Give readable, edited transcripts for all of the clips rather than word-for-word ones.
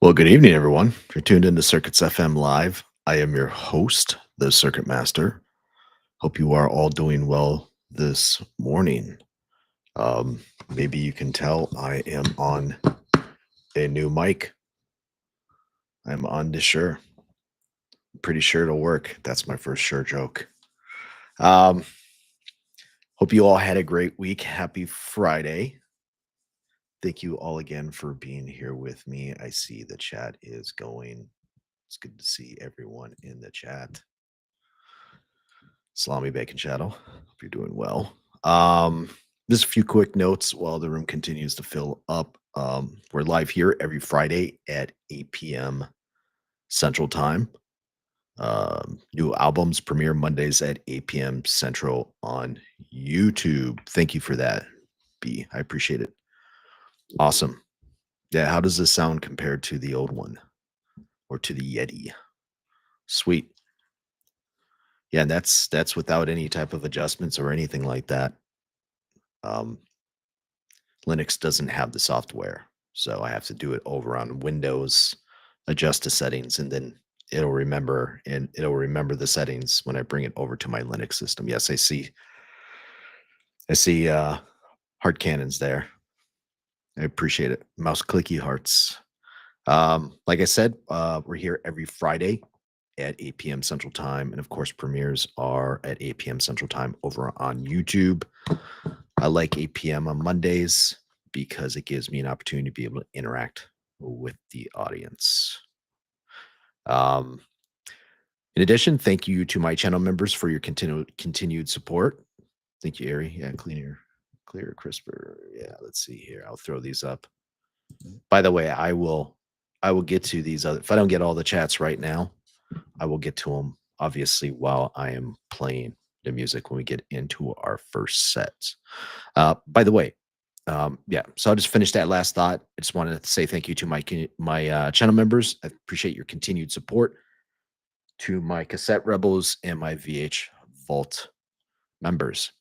Well, good evening, everyone. You're tuned into Circuits FM Live. I am your host, the Circuit Master. Hope you are all doing well this morning. Um, Maybe you can tell I am on a new mic. I'm on the sure. Pretty sure it'll work. That's my first sure joke. Um, Hope you all had a great week. Happy Friday. Thank you all again for being here with me. I see the chat is going. It's good to see everyone in the chat. Salami Bacon Shadow. Hope you're doing well. Just a few quick notes while the room continues to fill up. We're live here every Friday at 8 p.m. Central Time. New albums premiere Mondays at 8 p.m. Central on YouTube. Thank you for that, B. I appreciate it. Awesome. Yeah, how does this sound compared to the old one or to the Yeti? Sweet. Yeah, and that's without any type of adjustments or anything like that. Um, Linux doesn't have the software, so I have to do it over on Windows, adjust the settings, and then it'll remember the settings when I bring it over to my Linux system. Yes, I see heart cannons there. I appreciate it. Mouse clicky hearts. Like I said, we're here every Friday at 8 p.m. Central Time. And of course, premieres are at 8 p.m. Central Time over on YouTube. I like 8 p.m. on Mondays because it gives me an opportunity to be able to interact with the audience. Um, in addition, thank you to my channel members for your continued support. Thank you, Ari. Yeah, clear, crisper. Yeah, let's see here. I'll throw these up. By the way, I will get to these other. If I don't get all the chats right now, I will get to them obviously while I am playing the music when we get into our first set. By the way, yeah, so I'll just finish that last thought. I just wanted to say thank you to my channel members. I appreciate your continued support. To my Cassette Rebels and my VH Vault members.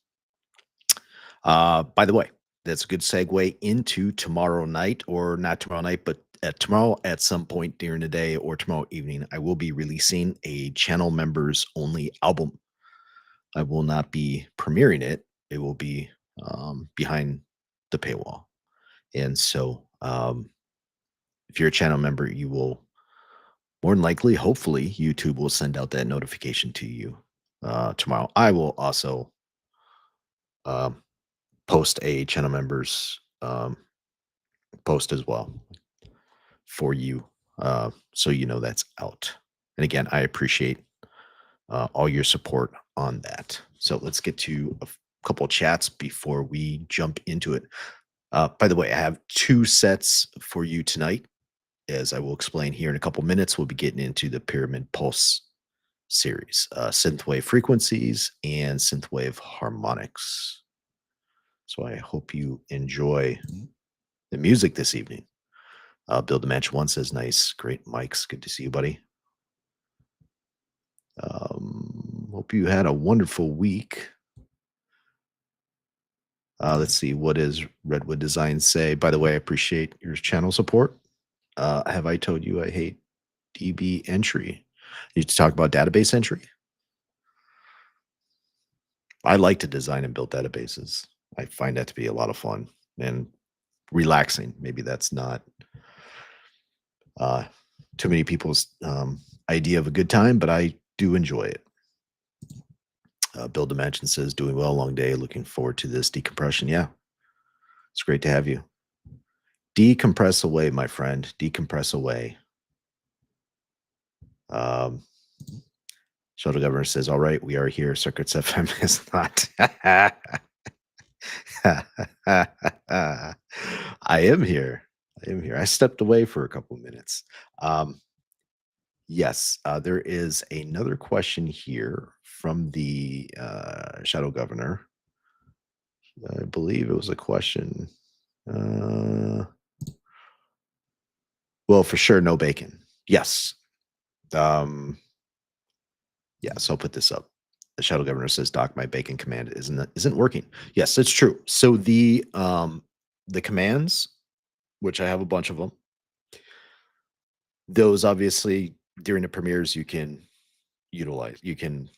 By the way, that's a good segue into tomorrow night, or not tomorrow night, but tomorrow at some point during the day or tomorrow evening, I will be releasing a channel members only album. I will not be premiering it. It will be behind the paywall. And so if you're a channel member, you will more than likely, hopefully, YouTube will send out that notification to you tomorrow. I will also post a channel members post as well for you, so you know that's out. And again, I appreciate all your support on that. So let's get to a couple chats before we jump into it. By the way, I have two sets for you tonight. As I will explain here in a couple minutes, we'll be getting into the Pyramid Pulse series, Synthwave frequencies and Synthwave harmonics. So I hope you enjoy the music this evening. Build the Match One says, nice, great mics. Good to see you, buddy. Hope you had a wonderful week. Let's see, what does Redwood Design say? By the way, I appreciate your channel support. Have I told you I hate DB entry? You to talk about database entry? I like to design and build databases. I find that to be a lot of fun and relaxing. Maybe that's not too many people's idea of a good time, but I do enjoy it. Bill Dimension says, doing well, long day. Looking forward to this decompression. Yeah, it's great to have you. Decompress away, my friend. Decompress away. Shuttle Governor says, all right, we are here. Circuits FM is not. I am here. I am here. I stepped away for a couple minutes. Yes, there is another question here from the Shadow Governor. I believe it was a question. Well, for sure, no bacon. Yes. Yeah, so I'll put this up. The Shadow Governor says, Doc, my bacon command isn't working. Yes, it's true. So the commands, which I have a bunch of them, Those obviously during the premieres you can utilize. You can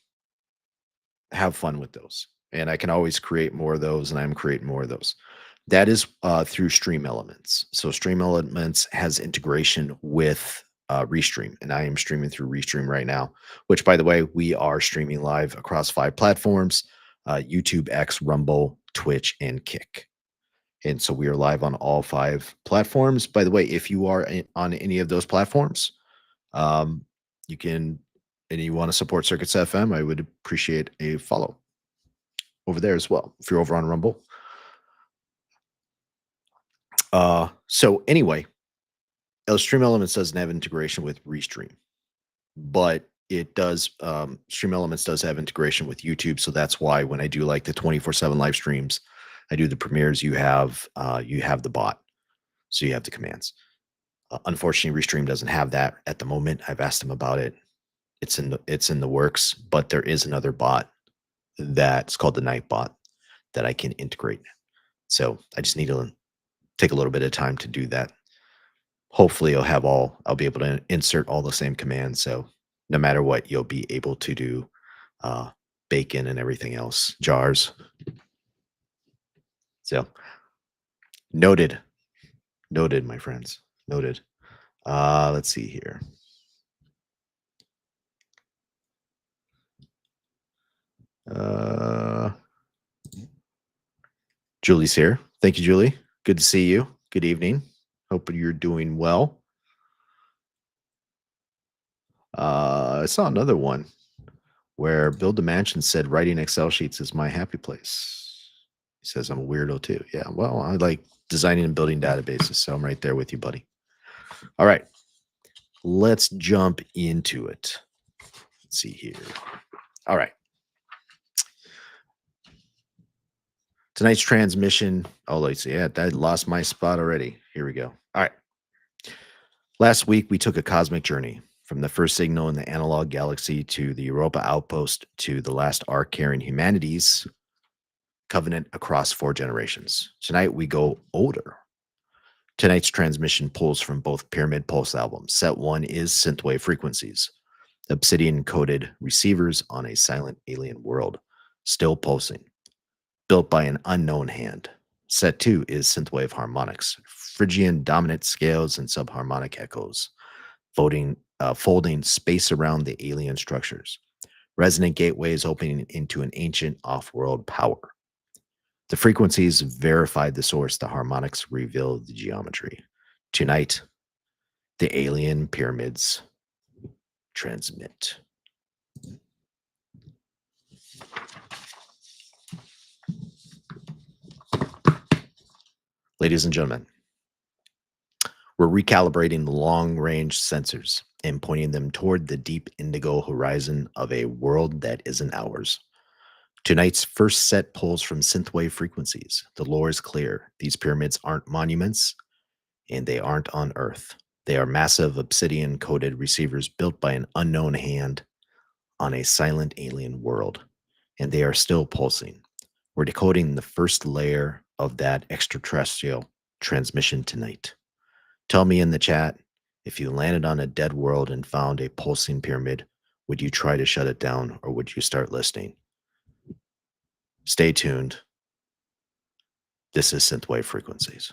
have fun with those. And I can always create more of those, and I'm creating more of those. That is through Stream Elements. So Stream Elements has integration with Restream, and I am streaming through Restream right now. Which, by the way, we are streaming live across 5 platforms: YouTube, X, Rumble, Twitch, and Kick. And so we are live on all 5 platforms. By the way, if you are on any of those platforms, you can, and you want to support Circuits FM, I would appreciate a follow over there as well, if you're over on Rumble. So anyway, Stream Elements doesn't have integration with Restream, but it does. Stream Elements does have integration with YouTube, so that's why when I do like the 24/7 live streams, I do the premieres. You have the bot, so you have the commands. Unfortunately, Restream doesn't have that at the moment. I've asked them about it. It's in the works, but there is another bot that's called the Night Bot that I can integrate. So I just need to take a little bit of time to do that. Hopefully I'll be able to insert all the same commands. So no matter what, you'll be able to do bacon and everything else, jars. So noted, my friends, noted. Let's see here. Julie's here. Thank you, Julie. Good to see you. Good evening. Hope you're doing well. I saw another one where Build a Mansion said writing Excel sheets is my happy place. He says I'm a weirdo too. Yeah, well, I like designing and building databases, so I'm right there with you, buddy. All right, let's jump into it. Let's see here. All right. Tonight's transmission. Oh, let's see. Yeah, I lost my spot already. Here we go. All right. Last week, we took a cosmic journey from the first signal in the analog galaxy to the Europa outpost to the last arc carrying humanity's covenant across 4 generations. Tonight, we go older. Tonight's transmission pulls from both Pyramid Pulse albums. Set 1 is Synthwave frequencies, Obsidian coded receivers on a silent alien world, still pulsing, built by an unknown hand. Set 2 is Synthwave harmonics, Phrygian dominant scales and subharmonic echoes, folding space around the alien structures, resonant gateways opening into an ancient off-world power. The frequencies verified the source, the harmonics revealed the geometry. Tonight, the alien pyramids transmit. Ladies and gentlemen, we're recalibrating the long-range sensors and pointing them toward the deep indigo horizon of a world that isn't ours. Tonight's first set pulls from synthwave frequencies. The lore is clear. These pyramids aren't monuments, and they aren't on Earth. They are massive obsidian-coated receivers built by an unknown hand on a silent alien world, and they are still pulsing. We're decoding the first layer of that extraterrestrial transmission tonight. Tell me in the chat, if you landed on a dead world and found a pulsing pyramid, would you try to shut it down or would you start listening? Stay tuned. This is Synthwave Frequencies.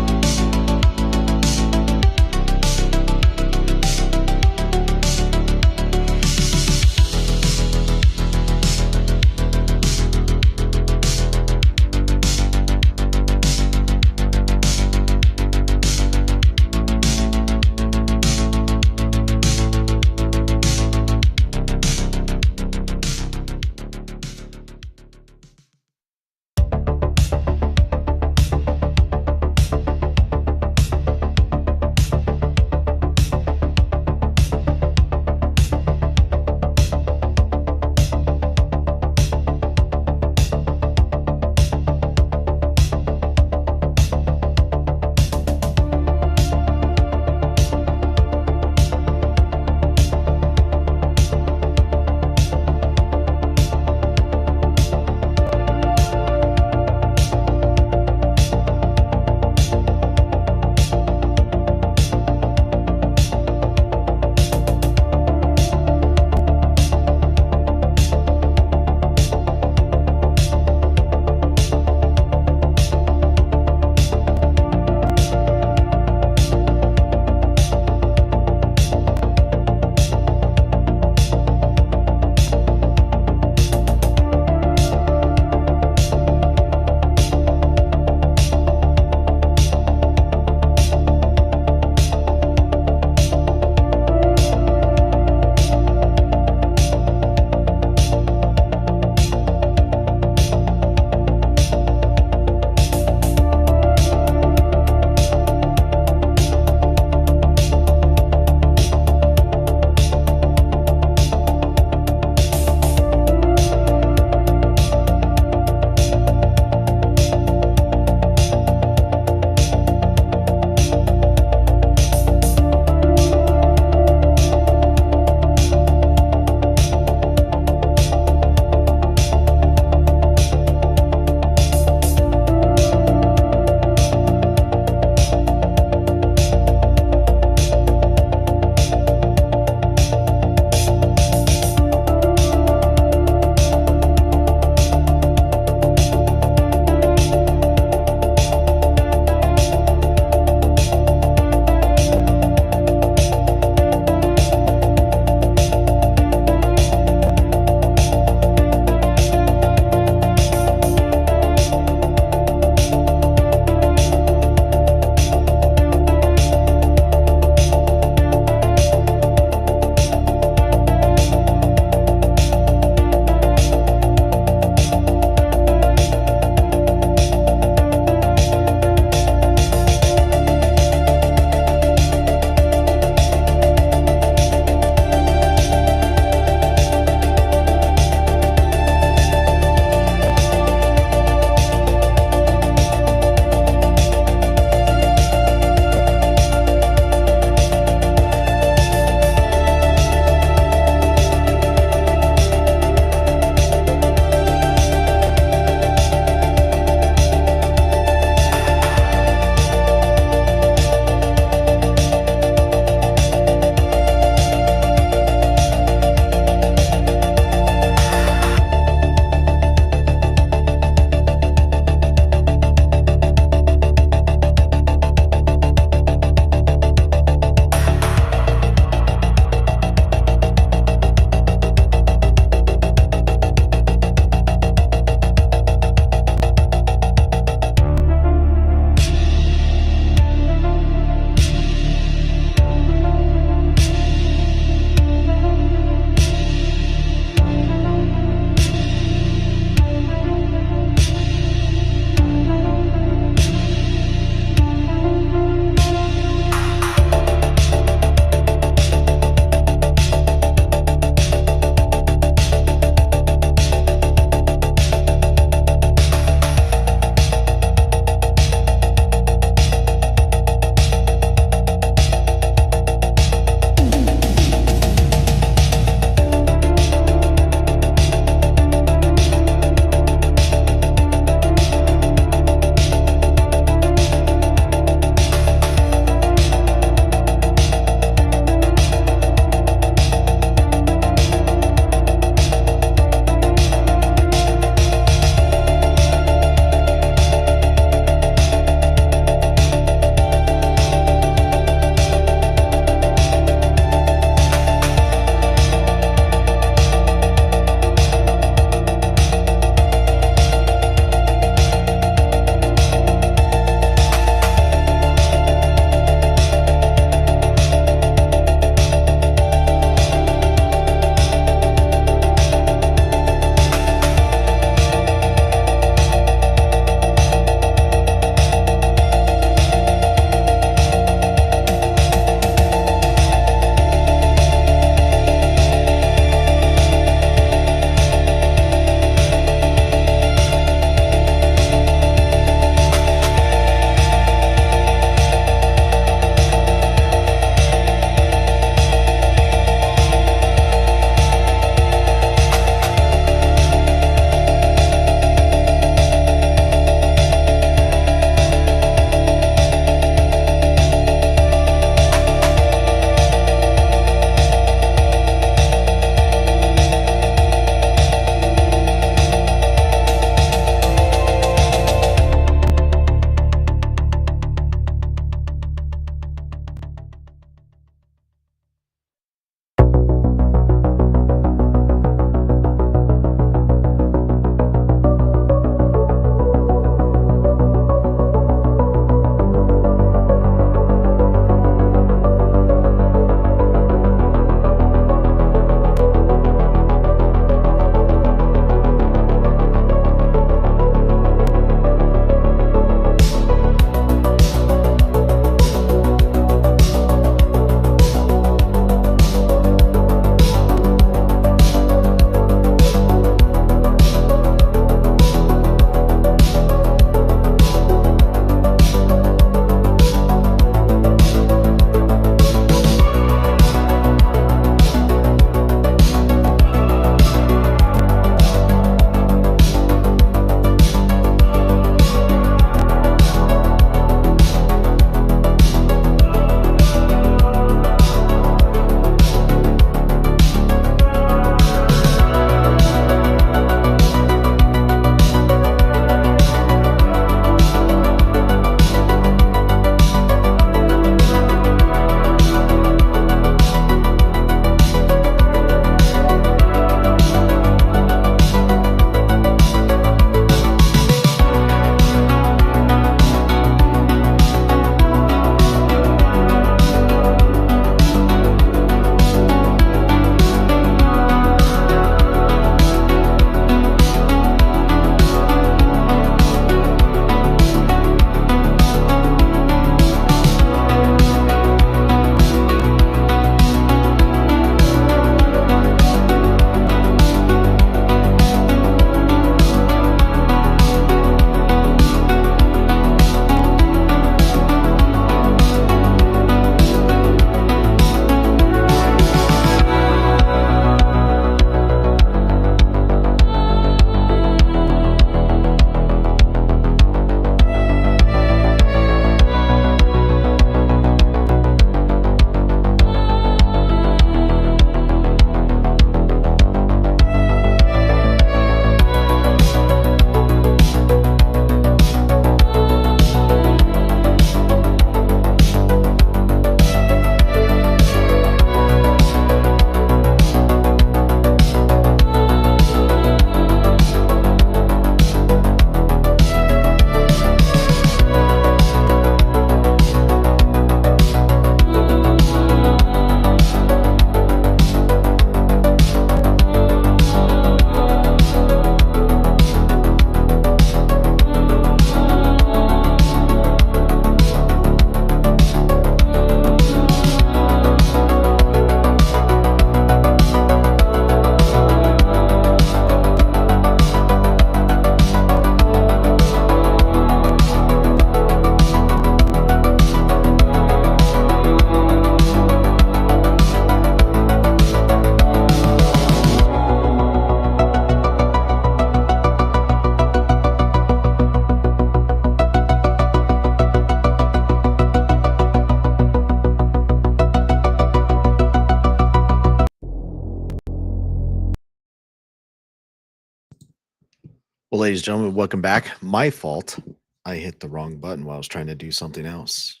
ladies and gentlemen, welcome back. My fault. I hit the wrong button while I was trying to do something else.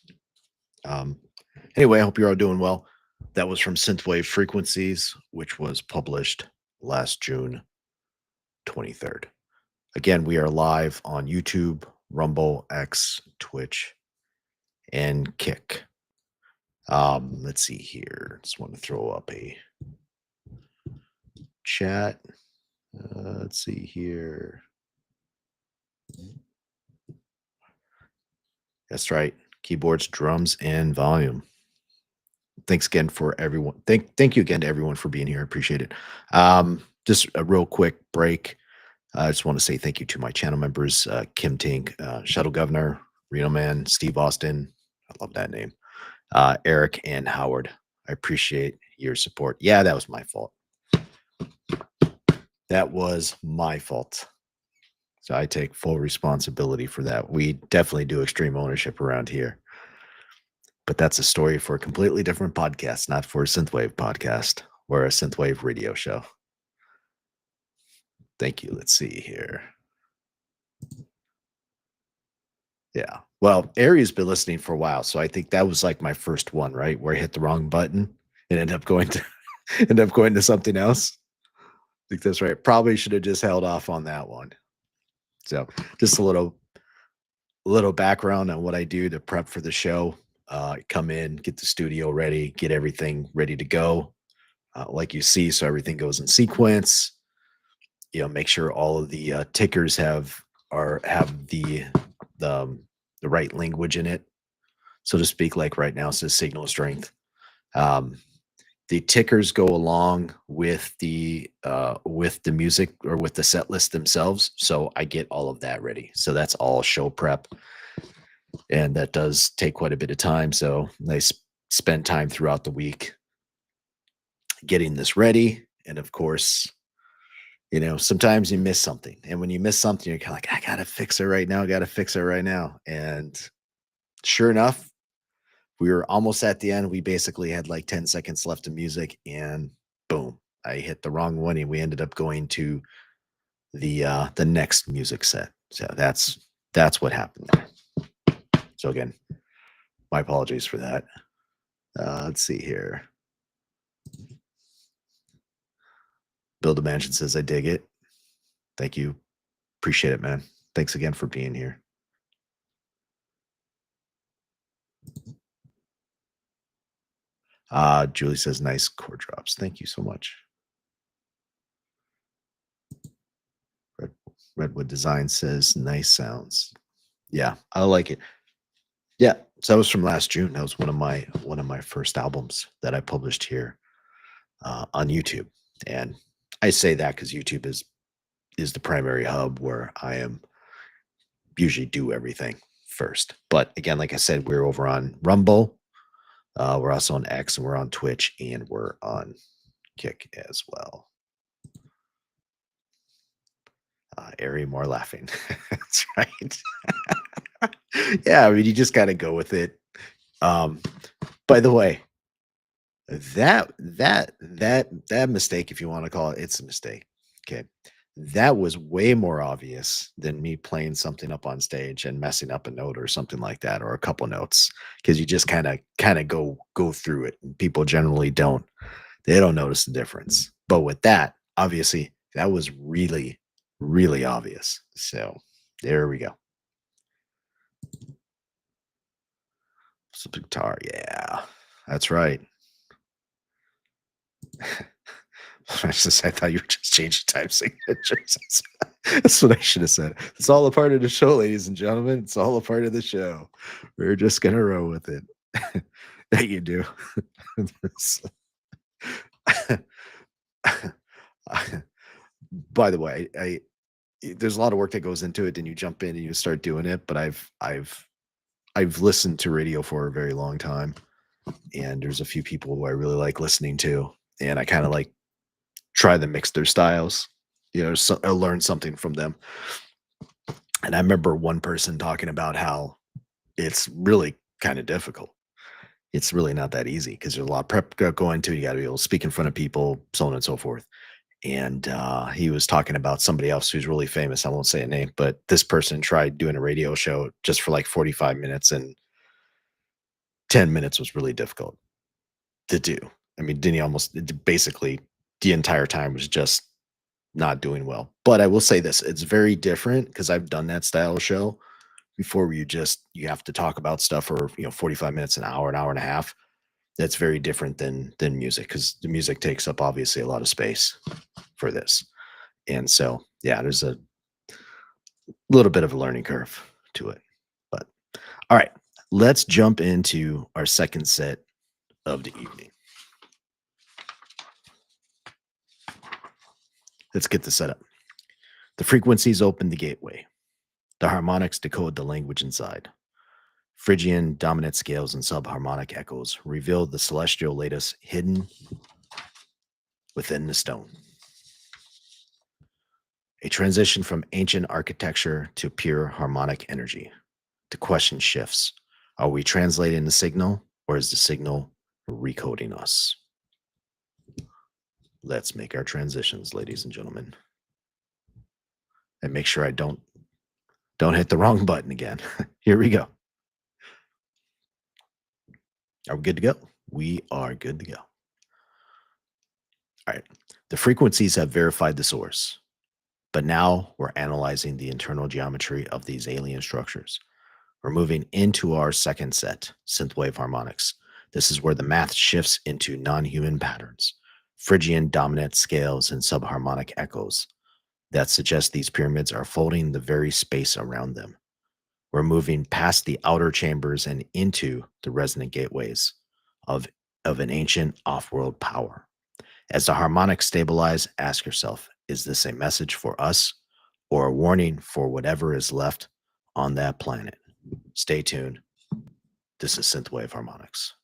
Um, anyway, I hope you're all doing well. That was from Synthwave Frequencies, which was published last June 23rd. Again, we are live on YouTube, Rumble, X, Twitch, and Kick. Let's see here. Just want to throw up a chat. Let's see here. That's right. Keyboards, drums, and volume. Thanks again for everyone. Thank you again to everyone for being here. I appreciate it. Just a real quick break. I just want to say thank you to my channel members, Kim Tink, Shuttle Governor, Reno Man, Steve Austin. I love that name. Eric and Howard. I appreciate your support. Yeah, that was my fault. That was my fault. So I take full responsibility for that. We definitely do extreme ownership around here. But that's a story for a completely different podcast, not for a Synthwave podcast or a Synthwave radio show. Thank you. Let's see here. Yeah. Well, Ari's been listening for a while, so I think that was like my first one, right? Where I hit the wrong button and ended up going to something else. I think that's right. Probably should have just held off on that one. So just a little background on what I do to prep for the show. Come in, get the studio ready, get everything ready to go. Like you see, so everything goes in sequence. Make sure all of the tickers have the right language in it, so to speak. Like right now, it says signal strength. The tickers go along with the music or with the set list themselves. So I get all of that ready. So that's all show prep. And that does take quite a bit of time. So I spend time throughout the week getting this ready. And of course, sometimes you miss something. And when you miss something, you're kind of like, I got to fix it right now. And sure enough, we were almost at the end. We basically had like 10 seconds left of music, and boom, I hit the wrong one, and we ended up going to the next music set. So that's what happened there. So again, my apologies for that. Let's see here. Build a Mansion says, I dig it. Thank you. Appreciate it, man. Thanks again for being here. Julie says, nice chord drops. Thank you so much. Redwood Design says, nice sounds. Yeah, I like it. Yeah, so that was from last June. That was one of my first albums that I published here on YouTube. And I say that because YouTube is the primary hub where I am usually do everything first. But again, like I said, we're over on Rumble. We're also on X, and we're on Twitch, and we're on Kick as well. Ari more laughing. That's right. Yeah, I mean, you just got to go with it. By the way, that mistake, if you want to call it, it's a mistake. Okay. That was way more obvious than me playing something up on stage and messing up a note or something like that, or a couple notes, because you just kind of go through it. And people generally don't notice the difference. But with that, obviously, that was really, really obvious. So there we go. Some guitar, yeah, that's right. I thought you were just changing time signatures. That's what I should have said. It's all a part of the show, ladies and gentlemen. It's all a part of the show. We're just gonna roll with it. That you do. By the way, there's a lot of work that goes into it, and you jump in and you start doing it. But I've listened to radio for a very long time, and there's a few people who I really like listening to, and I kind of like try to mix their styles, I learn something from them. And I remember one person talking about how it's really kind of difficult. It's really not that easy because there's a lot of prep going to. You got to be able to speak in front of people, so on and so forth. and he was talking about somebody else who's really famous. I won't say a name, but this person tried doing a radio show just for like 45 minutes, and 10 minutes was really difficult to do. I mean, Denny basically the entire time was just not doing well. But I will say this, it's very different because I've done that style of show before, where you have to talk about stuff for 45 minutes, an hour and a half. That's very different than music, because the music takes up obviously a lot of space for this. And so yeah, there's a little bit of a learning curve to it. But all right, let's jump into our second set of the evening. Let's get the setup. The frequencies open the gateway. The harmonics decode the language inside. Phrygian dominant scales and subharmonic echoes reveal the celestial lattice hidden within the stone. A transition from ancient architecture to pure harmonic energy. The question shifts. Are we translating the signal, or is the signal recoding us? Let's make our transitions, ladies and gentlemen. And make sure I don't hit the wrong button again. Here we go. Are we good to go? We are good to go. All right. The frequencies have verified the source, but now we're analyzing the internal geometry of these alien structures. We're moving into our second set, synthwave harmonics. This is where the math shifts into non-human patterns, Phrygian dominant scales and subharmonic echoes that suggest these pyramids are folding the very space around them. We're moving past the outer chambers and into the resonant gateways of an ancient off-world power. As the harmonics stabilize, ask yourself, is this a message for us or a warning for whatever is left on that planet? Stay tuned. This is Synthwave Harmonics.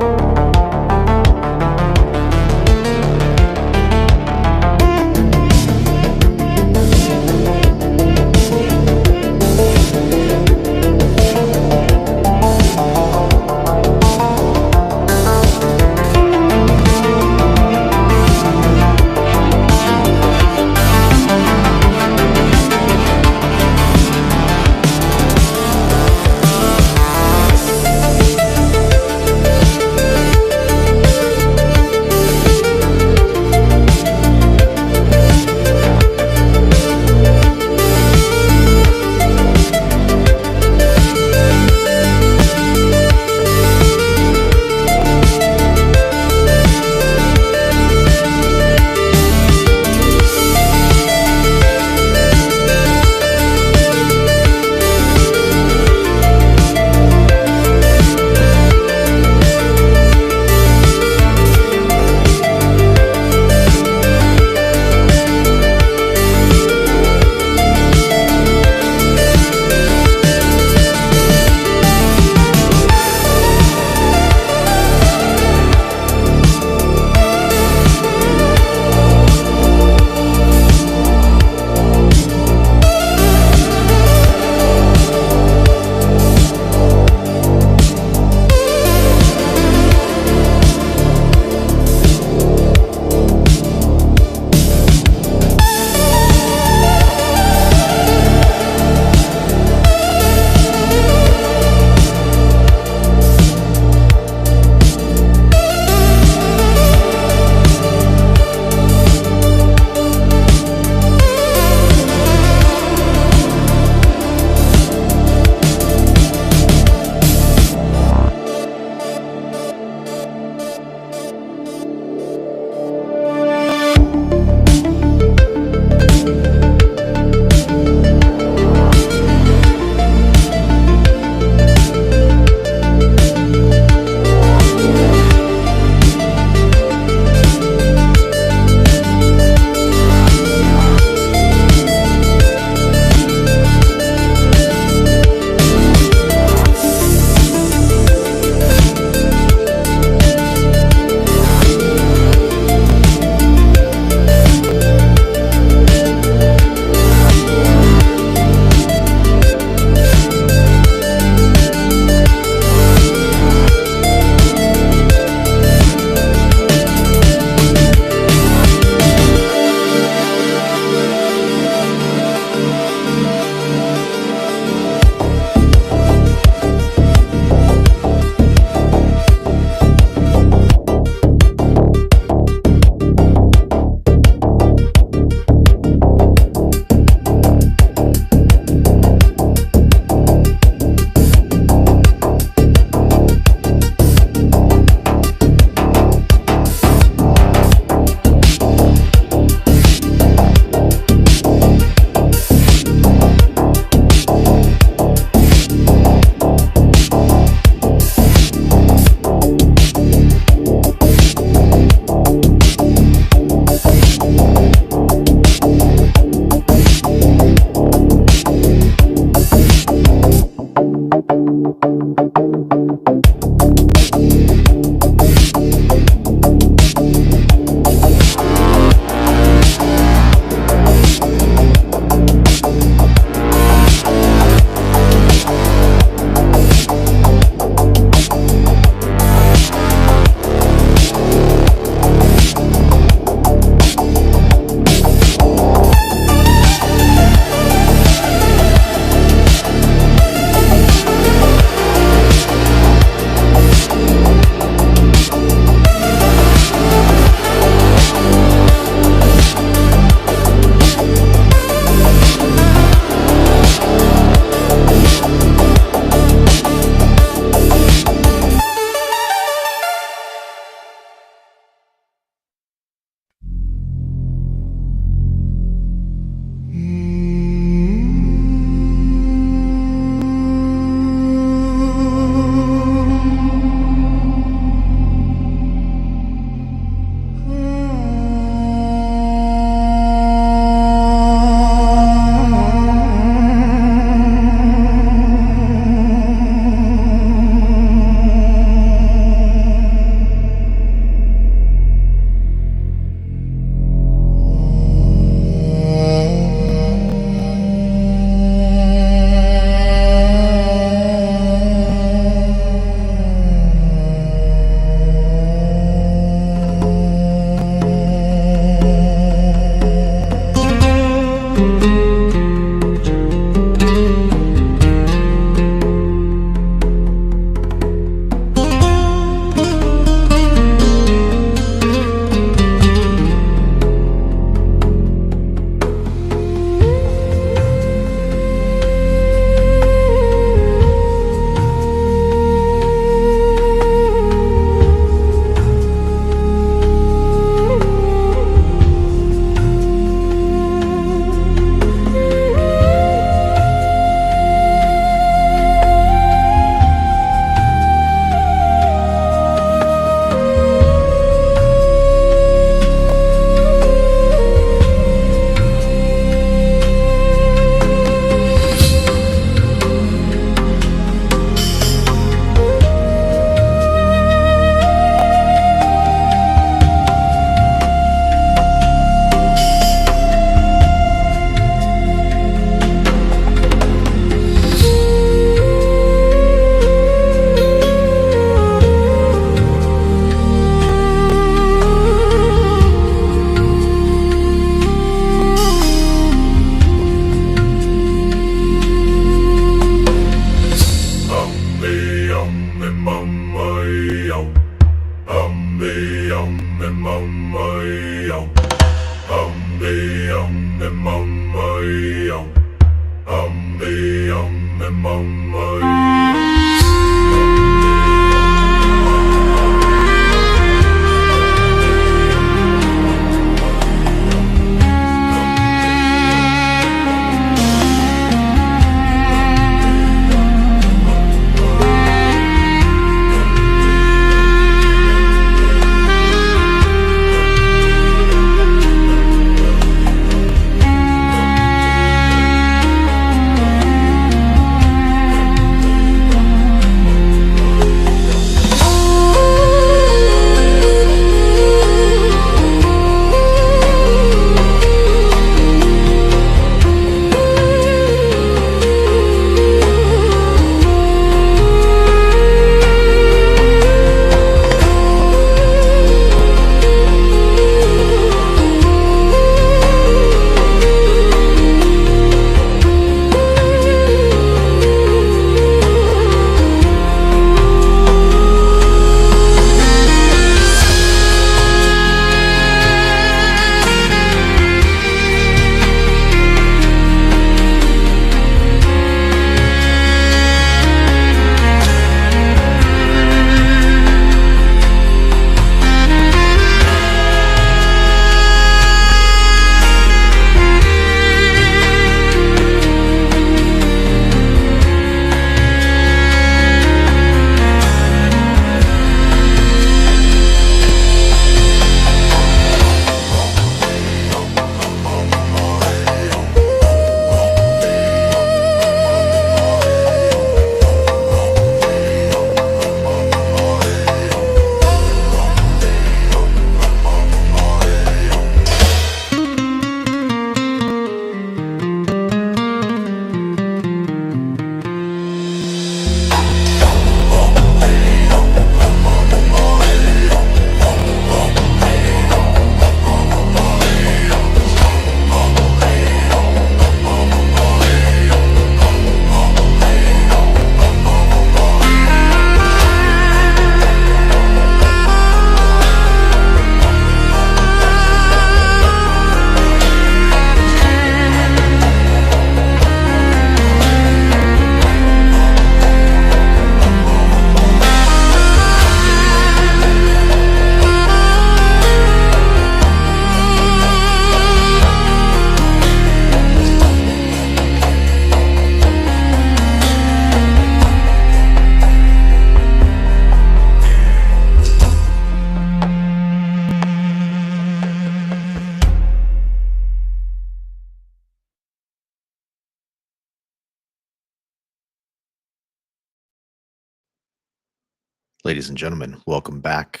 Ladies and gentlemen, welcome back.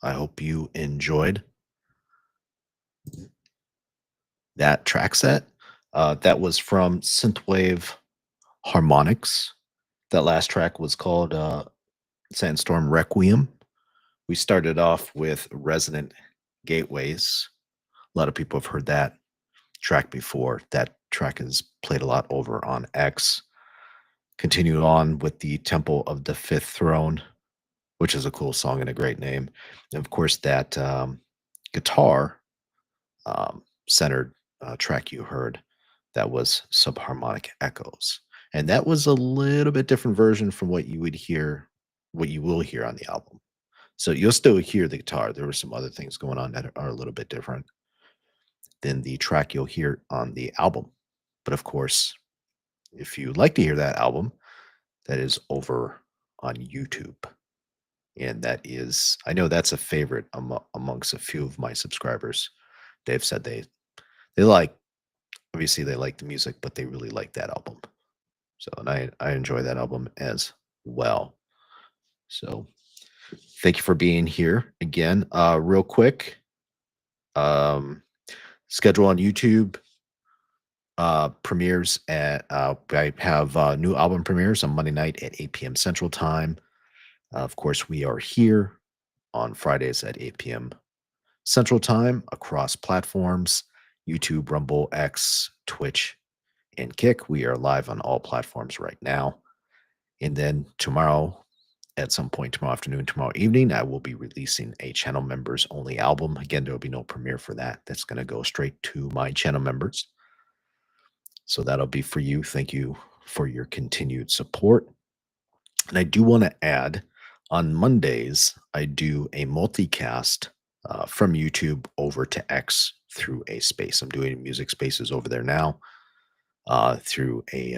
I hope you enjoyed that track set. That was from Synthwave Harmonics. That last track was called Sandstorm Requiem. We started off with Resonant Gateways. A lot of people have heard that track before. That track is played a lot over on X. Continued on with the Temple of the Fifth Throne, which is a cool song and a great name. And of course, that guitar centered track you heard, that was Subharmonic Echoes. And that was a little bit different version from what you will hear on the album. So you'll still hear the guitar. There were some other things going on that are a little bit different than the track you'll hear on the album. But of course, if you'd like to hear that album, that is over on YouTube. And that is, I know that's a favorite amongst a few of my subscribers. They've said they like, obviously they like the music, but they really like that album. So, and I enjoy that album as well. So, thank you for being here again. Real quick, schedule on YouTube premieres at I have new album premieres on Monday night at 8 p.m. Central Time. Of course, we are here on Fridays at 8 p.m. Central Time across platforms: YouTube, Rumble, X, Twitch, and Kick. We are live on all platforms right now. And then tomorrow, at some point tomorrow afternoon, tomorrow evening, I will be releasing a channel members only album. Again, there will be no premiere for that. That's going to go straight to my channel members. So that'll be for you. Thank you for your continued support. And I do want to add, on Mondays, I do a multicast from YouTube over to X through a space. I'm doing music spaces over there now through a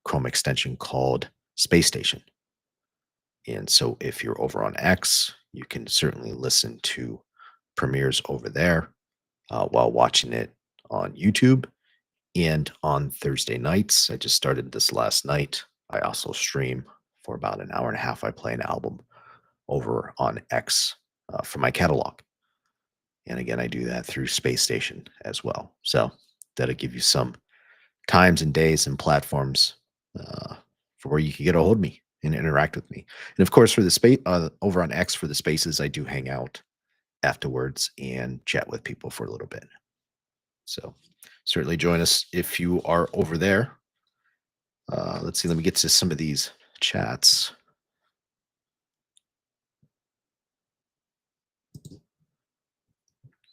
Chrome extension called Space Station. And so if you're over on X, you can certainly listen to premieres over there while watching it on YouTube. And on Thursday nights, I just started this last night, I also stream for about an hour and a half. I play an album over on X for my catalog. And again, I do that through Space Station as well. So that'll give you some times and days and platforms for where you can get a hold of me and interact with me. And of course, for the space over on X for the spaces, I do hang out afterwards and chat with people for a little bit. So certainly join us if you are over there. Let's see, let me get to some of these chats.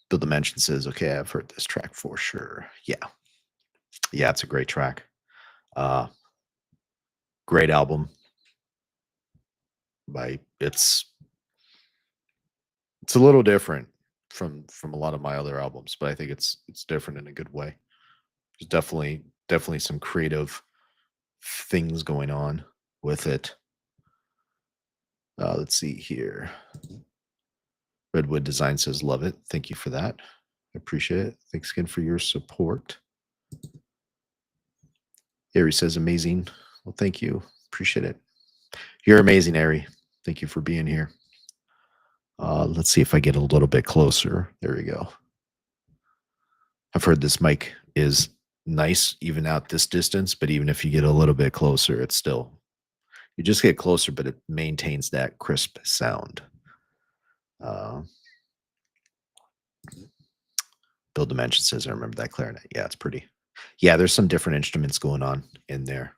Bill Dimension says, okay, I've heard this track for sure. Yeah. Yeah, it's a great track. Great album. It's a little different from a lot of my other albums, but I think it's different in a good way. There's definitely some creative things going on with it. Let's see here. Redwood Design says, love it. Thank you for that. I appreciate it. Thanks again for your support. Ari says, amazing. Well, thank you. Appreciate it. You're amazing, Ari. Thank you for being here. Let's see if I get a little bit closer. There we go. I've heard this mic is nice even out this distance, but even if you get a little bit closer, it's still, you just get closer, but it maintains that crisp sound. Bill Dimension says, I remember that clarinet. Yeah, it's pretty. Yeah, there's some different instruments going on in there.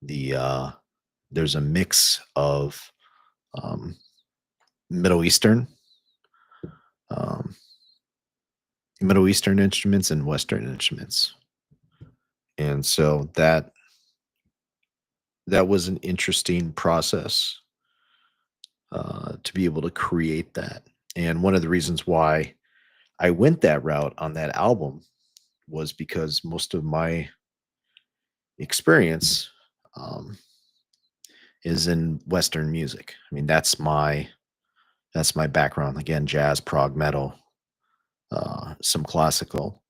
There's a mix of Middle Eastern instruments and Western instruments. And so that was an interesting process to be able to create that. And one of the reasons why I went that route on that album was because most of my experience is in Western music. I mean, that's my background. Again, jazz, prog, metal, some classical.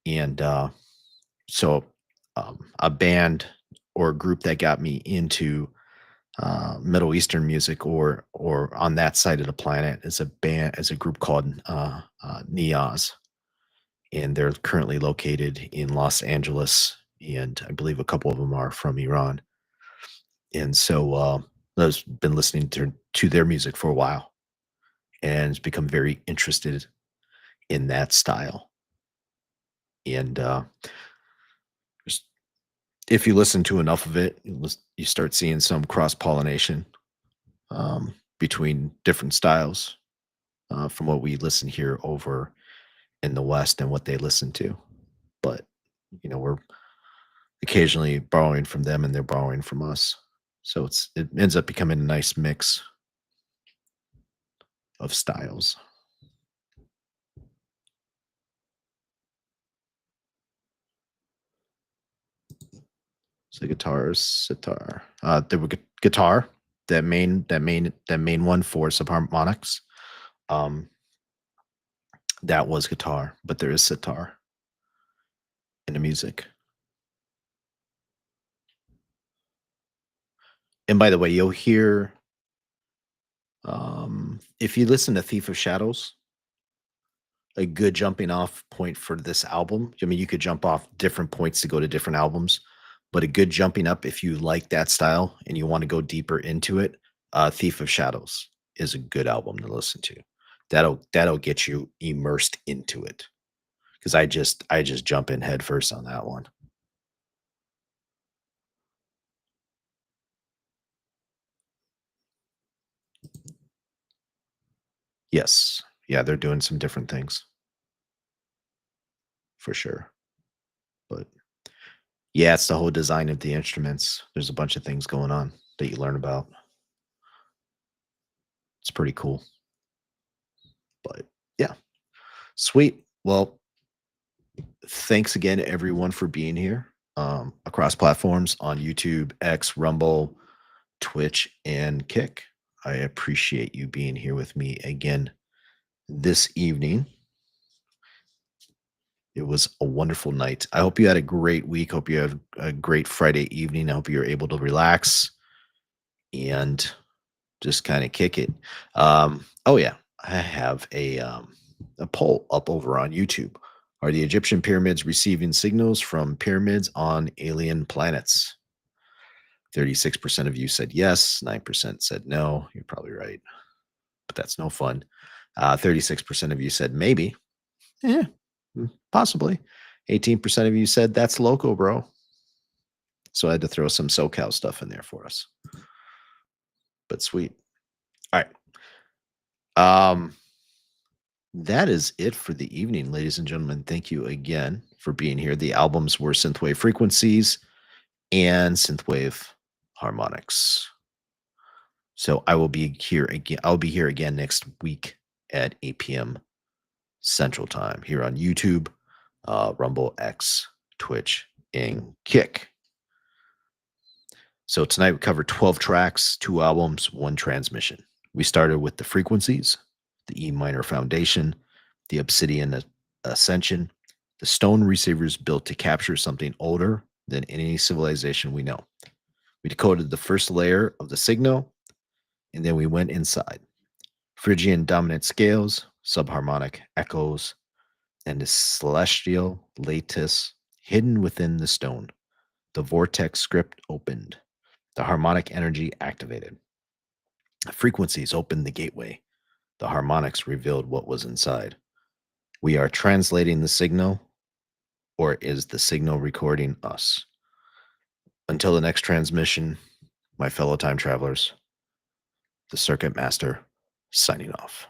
And so a band or a group that got me into Middle Eastern music, or on that side of the planet, is a group called Niaz, and they're currently located in Los Angeles, and I believe a couple of them are from Iran. And so I've been listening to their music for a while, and has become very interested in that style. And just if you listen to enough of it, you start seeing some cross pollination between different styles from what we listen here over in the West and what they listen to. But we're occasionally borrowing from them, and they're borrowing from us. So it ends up becoming a nice mix of styles. So guitar, sitar. There were guitar, that main one for subharmonics. Um, that was guitar, but there is sitar in the music. And by the way, you'll hear if you listen to Thief of Shadows, a good jumping off point for this album. I mean, you could jump off different points to go to different albums, but a good jumping up if you like that style and you want to go deeper into it, Thief of Shadows is a good album to listen to. That'll get you immersed into it. Because I just jump in head first on that one. Yes. Yeah, they're doing some different things for sure. But yeah, it's the whole design of the instruments. There's a bunch of things going on that you learn about. It's pretty cool. But yeah, sweet. Well, thanks again, everyone, for being here across platforms on YouTube, X, Rumble, Twitch, and Kick. I appreciate you being here with me again this evening. It was a wonderful night. I hope you had a great week. Hope you have a great Friday evening. I hope you're able to relax and just kind of kick it. Oh yeah, I have a poll up over on YouTube. Are the Egyptian pyramids receiving signals from pyramids on alien planets? 36% of you said yes, 9% said no. You're probably right, but that's no fun. 36% of you said maybe. Yeah, possibly. 18% of you said that's local, bro. So I had to throw some SoCal stuff in there for us. But sweet. All right. That is it for the evening, ladies and gentlemen. Thank you again for being here. The albums were Synthwave Frequencies and Synthwave Harmonics. So I will be here again. I'll be here again next week at 8 p.m. Central Time here on YouTube, Rumble, X, Twitch, and Kick. So tonight we covered 12 tracks, 2 albums, 1 transmission. We started with the Frequencies, the E minor foundation, the Obsidian Ascension, the stone receivers built to capture something older than any civilization we know. We decoded the first layer of the signal, and then we went inside. Phrygian dominant scales, subharmonic echoes, and the celestial lattice hidden within the stone. The vortex script opened. The harmonic energy activated. The frequencies opened the gateway. The harmonics revealed what was inside. We are translating the signal, or is the signal recording us? Until the next transmission, my fellow time travelers, the Circuit Master signing off.